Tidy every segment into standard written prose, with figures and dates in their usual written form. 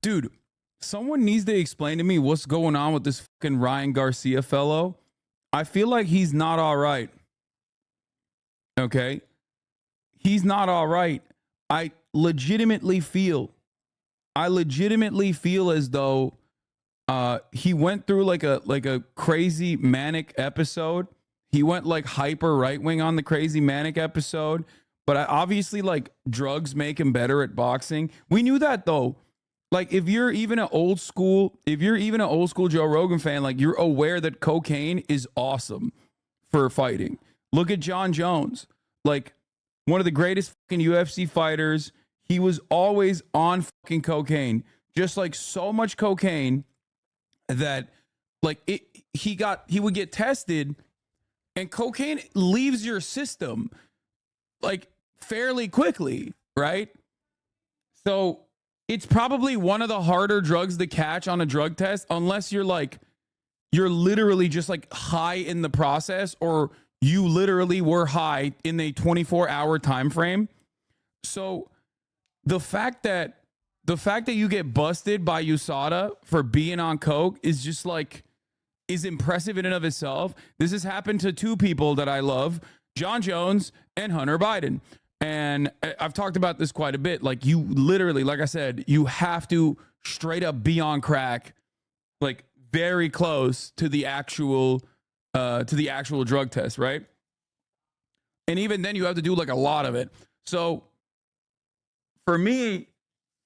Dude, someone needs to explain to me what's going on with this fucking Ryan Garcia fellow. I feel like he's not all right. Okay? He's not all right. I legitimately feel as though he went through like a crazy manic episode. He went like hyper right wing on the crazy manic episode, but obviously like drugs make him better at boxing. We knew that though. Like if you're even an old school Joe Rogan fan, like you're aware that cocaine is awesome for fighting. Look at Jon Jones, like one of the greatest fucking UFC fighters. He was always on fucking cocaine, just like so much cocaine that like he would get tested and cocaine leaves your system like fairly quickly, right? So it's probably one of the harder drugs to catch on a drug test, unless you're literally just like high in the process, or you literally were high in a 24-hour time frame. So the fact that you get busted by USADA for being on coke is just like is impressive in and of itself. This has happened to two people that I love, Jon Jones and Hunter Biden. And I've talked about this quite a bit. Like you literally, like I said, you have to straight up be on crack, like very close to the actual drug test, right? And even then you have to do like a lot of it. So for me,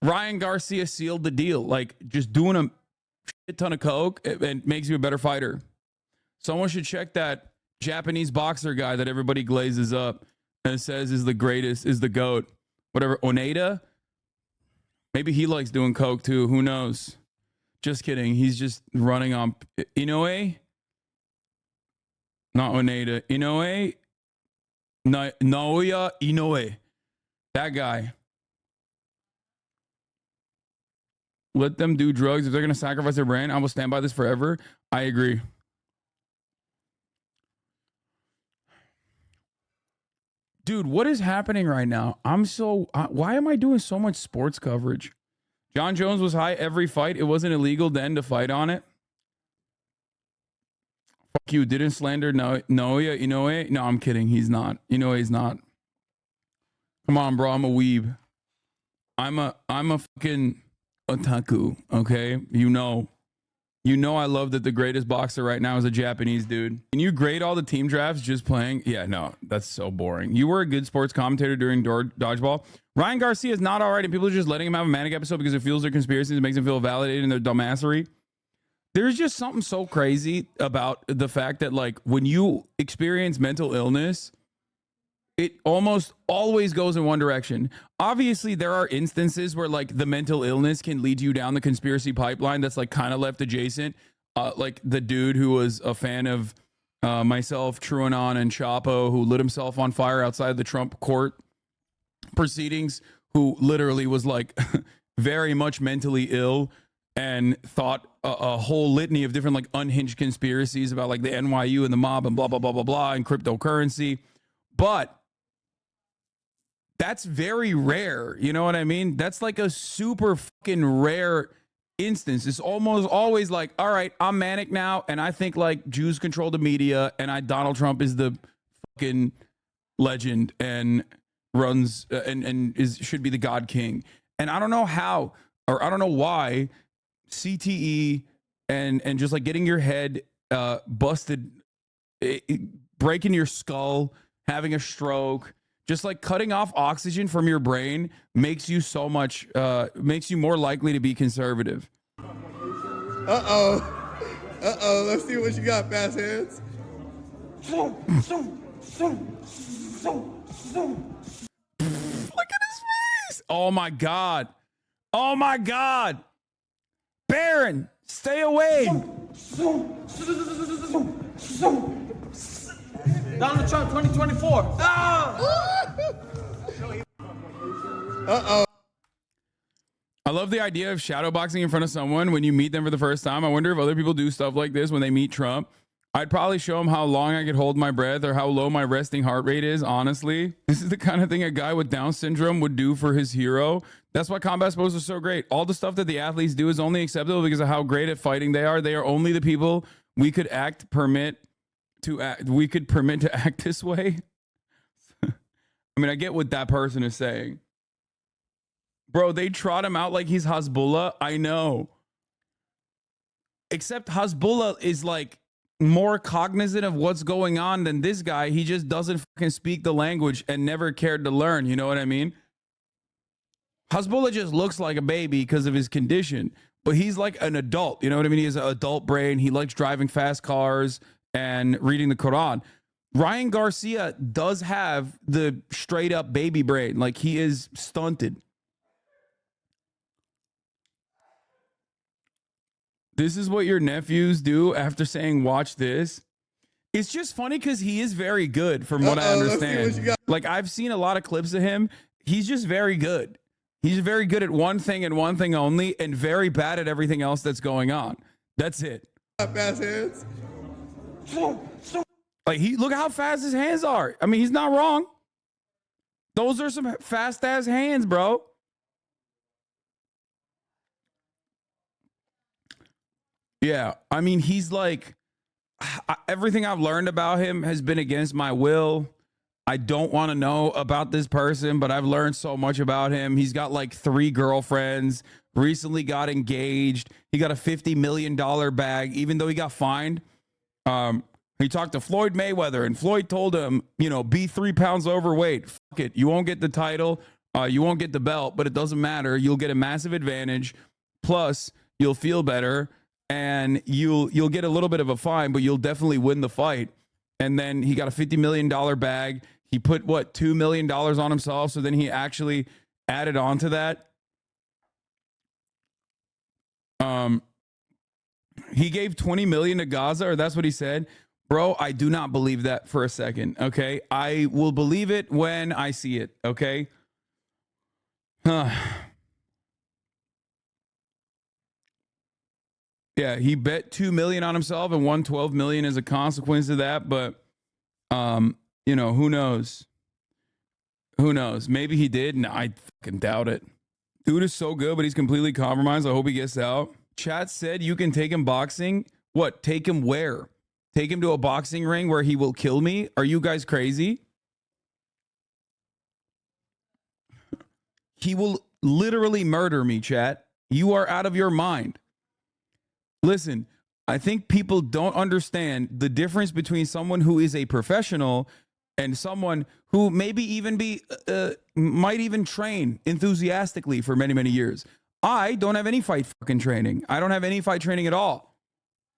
Ryan Garcia sealed the deal. Like just doing a shit ton of coke, it makes you a better fighter. Someone should check that Japanese boxer guy that everybody glazes up and says is the greatest, is the GOAT. Whatever, Oneda? Maybe he likes doing coke too. Who knows? Just kidding. He's just running on Inoue? Not Oneda. Inoue? Naoya Inoue. That guy. Let them do drugs. If they're going to sacrifice their brand, I will stand by this forever. I agree. Dude, what is happening right now? Why am I doing so much sports coverage? Jon Jones was high every fight. It wasn't illegal then to fight on it. Fuck you. Didn't slander Naoya Inoue? No, I'm kidding. He's not. Inoue's not. Come on, bro. I'm a weeb. I'm a fucking otaku, okay? You know I love that the greatest boxer right now is a Japanese dude. Can you grade all the team drafts just playing? Yeah, no, that's so boring. You were a good sports commentator during dodgeball. Ryan Garcia is not all right, and people are just letting him have a manic episode because it fuels their conspiracies and makes them feel validated in their dumbassery. There's just something so crazy about the fact that like when you experience mental illness, it almost always goes in one direction. Obviously, there are instances where like the mental illness can lead you down the conspiracy pipeline that's like kind of left adjacent. Like the dude who was a fan of myself, TrueAnon, and Chapo, who lit himself on fire outside the Trump court proceedings, who literally was like very much mentally ill and thought a whole litany of different like unhinged conspiracies about like the NYU and the mob and blah, blah, blah, blah, blah, and cryptocurrency. But that's very rare. You know what I mean? That's like a super fucking rare instance. It's almost always like, all right, I'm manic now, and I think like Jews control the media, and Donald Trump is the fucking legend and runs and should be the God King. And I don't know how, or I don't know why CTE and just like getting your head busted, breaking your skull, having a stroke, just like cutting off oxygen from your brain makes you so much, makes you more likely to be conservative. Uh-oh. Let's see what you got, fast hands. Look at his face. Oh my God. Oh my God. Baron, stay away. Donald Trump 2024. Uh-oh. I love the idea of shadowboxing in front of someone when you meet them for the first time. I wonder if other people do stuff like this when they meet Trump. I'd probably show them how long I could hold my breath or how low my resting heart rate is, honestly. This is the kind of thing a guy with Down syndrome would do for his hero. That's why combat sports are so great. All the stuff that the athletes do is only acceptable because of how great at fighting they are. They are only the people we could permit to act this way. I mean, I get what that person is saying. Bro, they trot him out like he's Hasbulla. I know. Except Hasbulla is like more cognizant of what's going on than this guy. He just doesn't fucking speak the language and never cared to learn. You know what I mean? Hasbulla just looks like a baby because of his condition, but he's like an adult. You know what I mean? He has an adult brain. He likes driving fast cars and reading the Quran. Ryan Garcia does have the straight up baby brain. Like, he is stunted. This is what your nephews do after saying, watch this. It's just funny because he is very good from what I understand. Like, I've seen a lot of clips of him. He's just very good. He's very good at one thing and one thing only, and very bad at everything else that's going on. That's it. Fast hands. Like, look how fast his hands are. I mean, he's not wrong. Those are some fast ass hands, bro. Yeah, I mean, he's like, everything I've learned about him has been against my will. I don't want to know about this person, but I've learned so much about him. He's got like 3 girlfriends, recently got engaged. He got a $50 million bag, even though he got fined. He talked to Floyd Mayweather, and Floyd told him, you know, be 3 pounds overweight. Fuck it. You won't get the title. You won't get the belt, but it doesn't matter. You'll get a massive advantage. Plus, you'll feel better, and you'll get a little bit of a fine, but you'll definitely win the fight. And then he got a $50 million bag. He put, what, $2 million on himself. So then he actually added on to that. He gave 20 million to Gaza, or that's what he said. Bro, I do not believe that for a second. Okay. I will believe it when I see it. Okay. Yeah, he bet 2 million on himself and won 12 million as a consequence of that. But, you know, who knows? Who knows? Maybe he did. No, I fucking doubt it. Dude is so good, but he's completely compromised. I hope he gets out. Chat said you can take him boxing. What? Take him where? Take him to a boxing ring where he will kill me? Are you guys crazy? He will literally murder me, chat. You are out of your mind. Listen, I think people don't understand the difference between someone who is a professional and someone who maybe even might even train enthusiastically for many, many years. I don't have any fight fucking training. I don't have any fight training at all.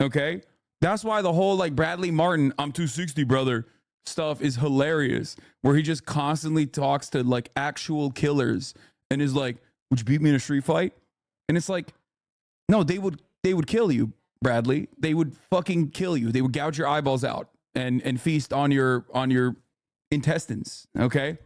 Okay? That's why the whole like Bradley Martin, I'm 260, brother, stuff is hilarious, where he just constantly talks to like actual killers and is like, would you beat me in a street fight? And it's like, no, they would kill you, Bradley. They would fucking kill you. They would gouge your eyeballs out and feast on your intestines. Okay?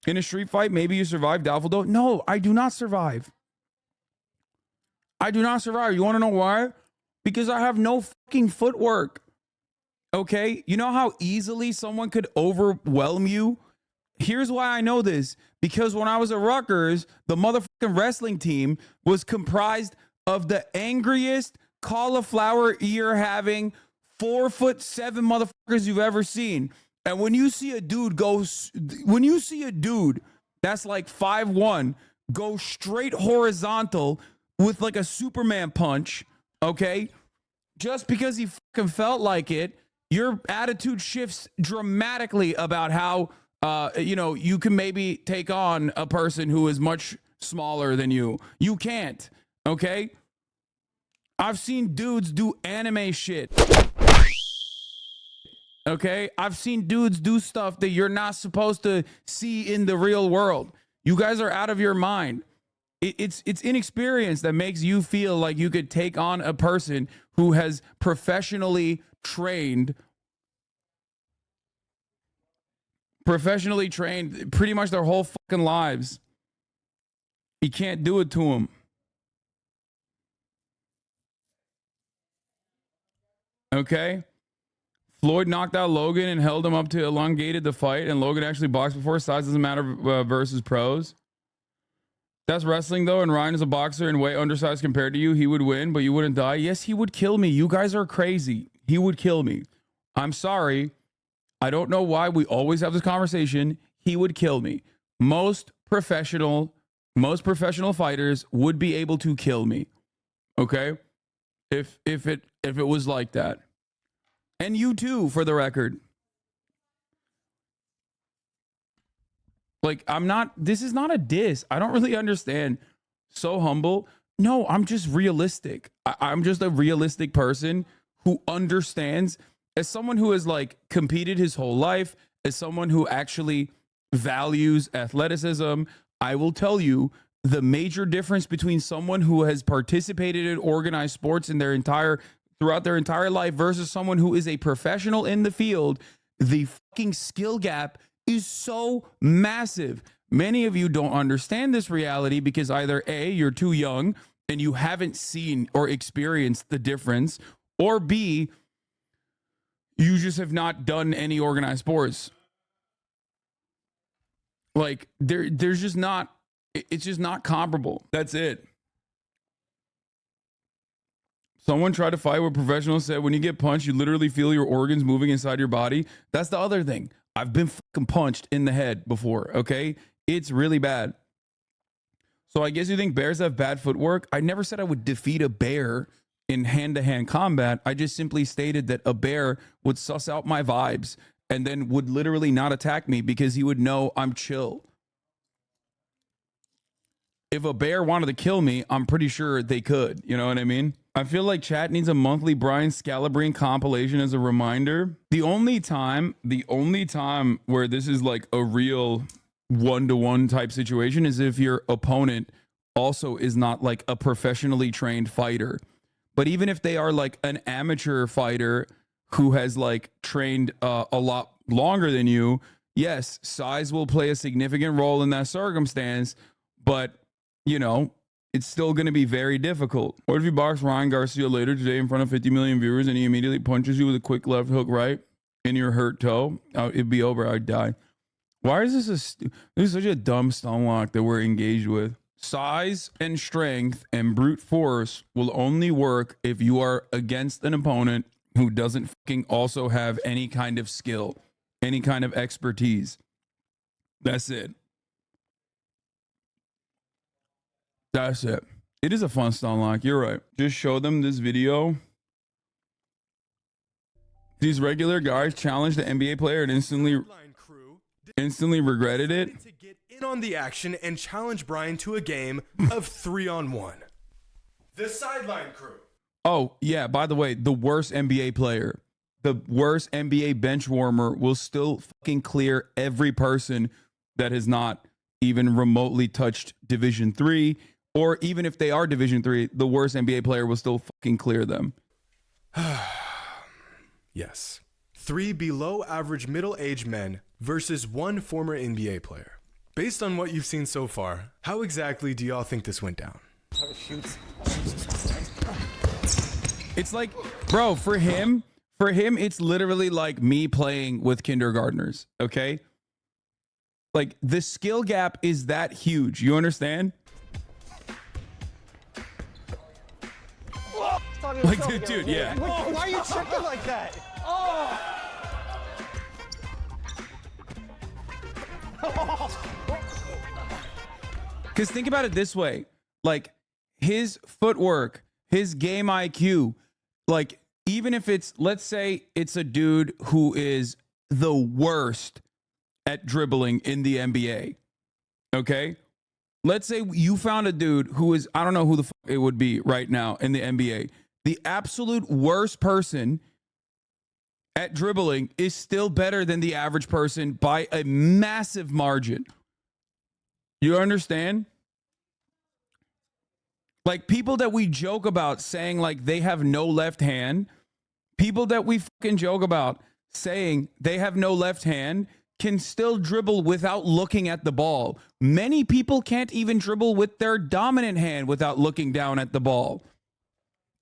In a street fight, maybe you survive. Doubtful don't. No, I do not survive. I do not survive. You want to know why? Because I have no fucking footwork. Okay? You know how easily someone could overwhelm you? Here's why I know this. Because when I was at Rutgers, the motherfucking wrestling team was comprised of the angriest cauliflower ear having 4'7" motherfuckers you've ever seen. And when you see a dude that's like 5'1" go straight horizontal with like a Superman punch, okay? Just because he fucking felt like it, your attitude shifts dramatically about how, you can maybe take on a person who is much smaller than you. You can't, okay? I've seen dudes do anime shit. Okay? I've seen dudes do stuff that you're not supposed to see in the real world. You guys are out of your mind. It's inexperience that makes you feel like you could take on a person who has professionally trained pretty much their whole fucking lives. You can't do it to them. Okay? Floyd knocked out Logan and held him up to elongated the fight, and Logan actually boxed before. Size doesn't matter versus pros. That's wrestling though, and Ryan is a boxer and way undersized compared to you. He would win, but you wouldn't die. Yes, he would kill me. You guys are crazy. He would kill me. I'm sorry. I don't know why we always have this conversation. He would kill me. Most professional fighters would be able to kill me. Okay? If it was like that. And you too, for the record. Like, this is not a diss. I don't really understand. So humble. No, I'm just realistic. I'm just a realistic person who understands, as someone who has like competed his whole life, as someone who actually values athleticism, I will tell you the major difference between someone who has participated in organized sports in throughout their entire life versus someone who is a professional in the field. The fucking skill gap is so massive. Many of you don't understand this reality because either A, you're too young and you haven't seen or experienced the difference, or B, you just have not done any organized sports. Like there's just not, it's just not comparable. That's it. Someone tried to fight with professionals, said when you get punched, you literally feel your organs moving inside your body. That's the other thing. I've been fucking punched in the head before, okay? It's really bad. So I guess you think bears have bad footwork? I never said I would defeat a bear in hand-to-hand combat. I just simply stated that a bear would suss out my vibes and then would literally not attack me because he would know I'm chill. If a bear wanted to kill me, I'm pretty sure they could. You know what I mean? I feel like chat needs a monthly Brian Scalabrine compilation as a reminder. The only time where this is like a real one-to-one type situation is if your opponent also is not like a professionally trained fighter. But even if they are like an amateur fighter who has like trained a lot longer than you, yes, size will play a significant role in that circumstance, but you know, it's still going to be very difficult. What if you box Ryan Garcia later today in front of 50 million viewers and he immediately punches you with a quick left hook right in your hurt toe? It'd be over. I'd die. Why is this is such a dumb stunlock that we're engaged with? Size and strength and brute force will only work if you are against an opponent who doesn't fucking also have any kind of skill, any kind of expertise. That's it. That's it. It is a fun stunlock. You're right. Just show them this video. These regular guys challenged the NBA player and instantly regretted it. To get in on the action and challenge Brian to a game of 3-on-1. The sideline crew. Oh, yeah. By the way, the worst NBA player, the worst NBA bench warmer will still fucking clear every person that has not even remotely touched Division 3. Or even if they are Division 3, the worst NBA player will still fucking clear them. Yes. 3 below average middle-aged men versus 1 former NBA player. Based on what you've seen so far, how exactly do y'all think this went down? It's like, bro, for him, it's literally like me playing with kindergartners, okay? Like, the skill gap is that huge. You understand? Like, dude, yeah. Why are you tripping like that? Oh! Because think about it this way. Like, his footwork, his game IQ, like, even if it's, let's say it's a dude who is the worst at dribbling in the NBA, okay? Let's say you found a dude who is, I don't know who the fuck it would be right now in the NBA. The absolute worst person at dribbling is still better than the average person by a massive margin. You understand? Like, people that we joke about saying like they have no left hand, people that we fucking joke about saying they have no left hand can still dribble without looking at the ball. Many people can't even dribble with their dominant hand without looking down at the ball.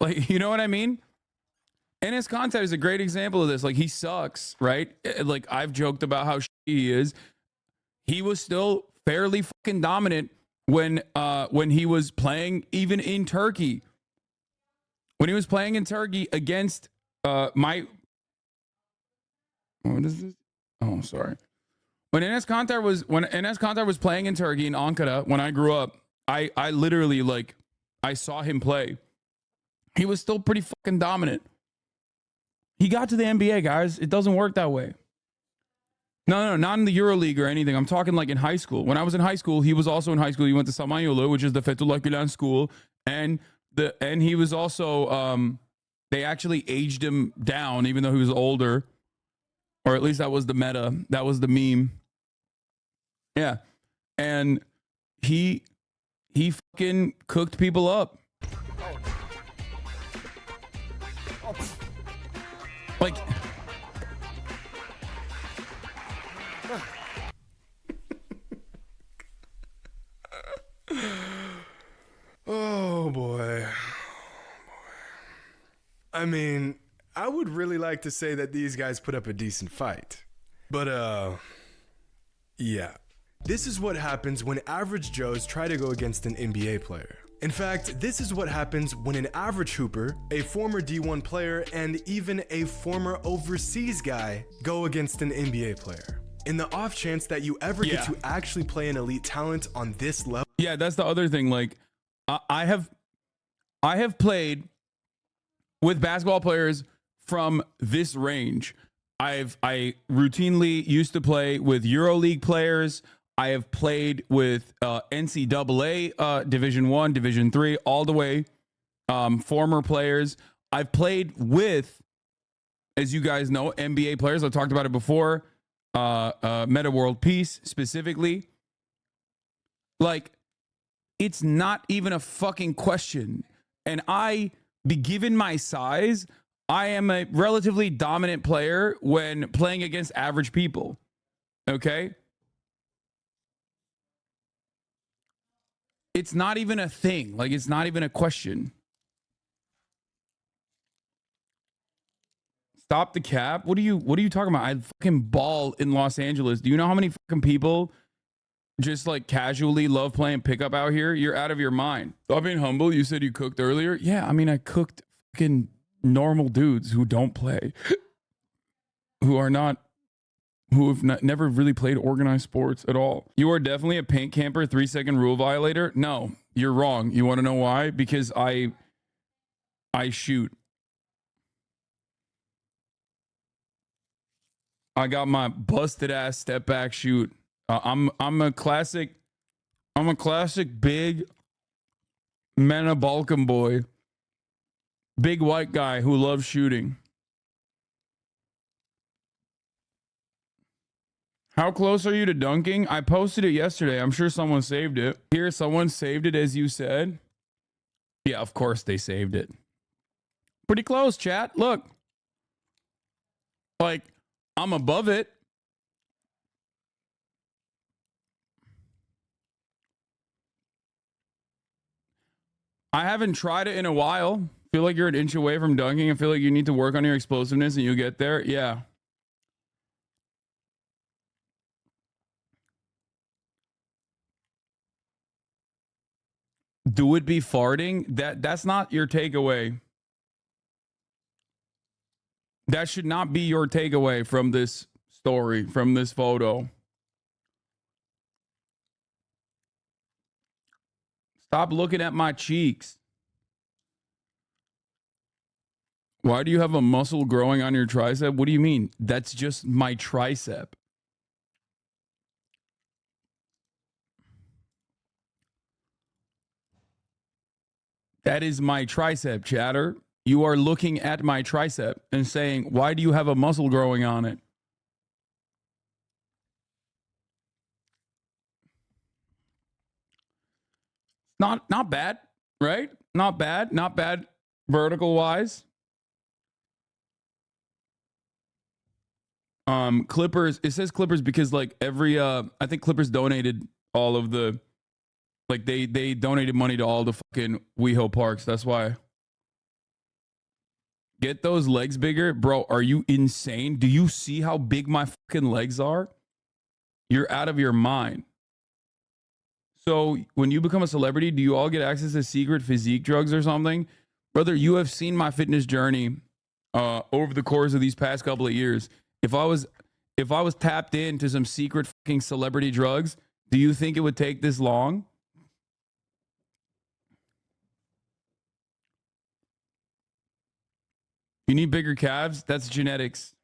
Like, you know what I mean? Enes Kanter is a great example of this. Like, he sucks, right? Like, I've joked about how shitty he is. He was still fairly fucking dominant when he was playing even in Turkey. When he was playing in Turkey against what is this? Oh, sorry. When Enes Kanter was playing in Turkey in Ankara, when I grew up, I literally I saw him play. He was still pretty fucking dominant. He got to the NBA, guys. It doesn't work that way. No, not in the EuroLeague or anything. I'm talking like in high school. When I was in high school, he was also in high school. He went to Samanyolu, which is the Fethullah Gülen school, and he was also they actually aged him down, even though he was older, or at least that was the meta. That was the meme. Yeah, and he fucking cooked people up. Like, oh boy. I mean, I would really like to say that these guys put up a decent fight. But yeah. This is what happens when average Joes try to go against an NBA player. In fact, this is what happens when an average hooper, a former D1 player, and even a former overseas guy go against an NBA player. In the off chance that you ever get to actually play an elite talent on this level. Yeah, that's the other thing. Like, I have played with basketball players from this range. I routinely used to play with EuroLeague players. I have played with NCAA Division 1, Division 3, all the way former players. I've played with, as you guys know, NBA players. I've talked about it before. Meta World Peace specifically. Like, it's not even a fucking question. And given my size, I am a relatively dominant player when playing against average people. Okay? It's not even a thing. Like, it's not even a question. Stop the cap. What are you talking about? I fucking ball in Los Angeles. Do you know how many fucking people just like casually love playing pickup out here? You're out of your mind. Stop being humble. You said you cooked earlier. Yeah, I mean, I cooked fucking normal dudes who don't play, who have never really played organized sports at all. You are definitely a paint camper, 3-second rule violator. No, you're wrong. You want to know why? Because I shoot. I got my busted ass step back shoot. I'm a classic big Mena Balkan boy. Big white guy who loves shooting. How close are you to dunking? I posted it yesterday. I'm sure someone saved it. Here, someone saved it, as you said. Yeah, of course they saved it. Pretty close, chat. Look. Like, I'm above it. I haven't tried it in a while. Feel like you're an inch away from dunking. I feel like you need to work on your explosiveness and you get there. Yeah. Do it be farting? That's not your takeaway. That should not be your takeaway from this story, from this photo. Stop looking at my cheeks. Why do you have a muscle growing on your tricep? What do you mean? That's just my tricep. That is my tricep, chatter. You are looking at my tricep and saying, why do you have a muscle growing on it? Not bad, right? Not bad vertical wise. Clippers, it says Clippers because like every I think Clippers donated all of the, like they donated money to all the fucking WeHo parks. That's why. Get those legs bigger. Bro, are you insane? Do you see how big my fucking legs are? You're out of your mind. So when you become a celebrity, do you all get access to secret physique drugs or something? Brother, you have seen my fitness journey over the course of these past couple of years. If I was tapped into some secret fucking celebrity drugs, do you think it would take this long? You need bigger calves? That's genetics.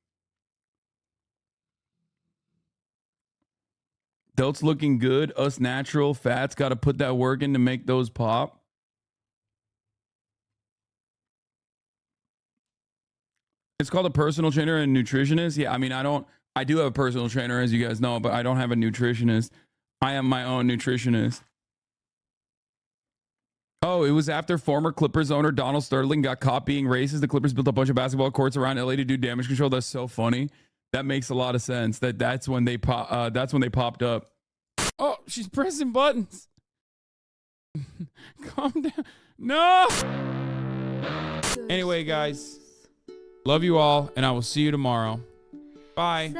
Delts looking good. Us natural fats got to put that work in to make those pop. It's called a personal trainer and nutritionist. Yeah, I mean, I do have a personal trainer, as you guys know, but I don't have a nutritionist. I am my own nutritionist. Oh, it was after former Clippers owner Donald Sterling got caught being racist. The Clippers built a bunch of basketball courts around LA to do damage control. That's so funny. That makes a lot of sense. That's when they popped up. Oh, she's pressing buttons. Calm down. No. Anyway, guys, love you all, and I will see you tomorrow. Bye.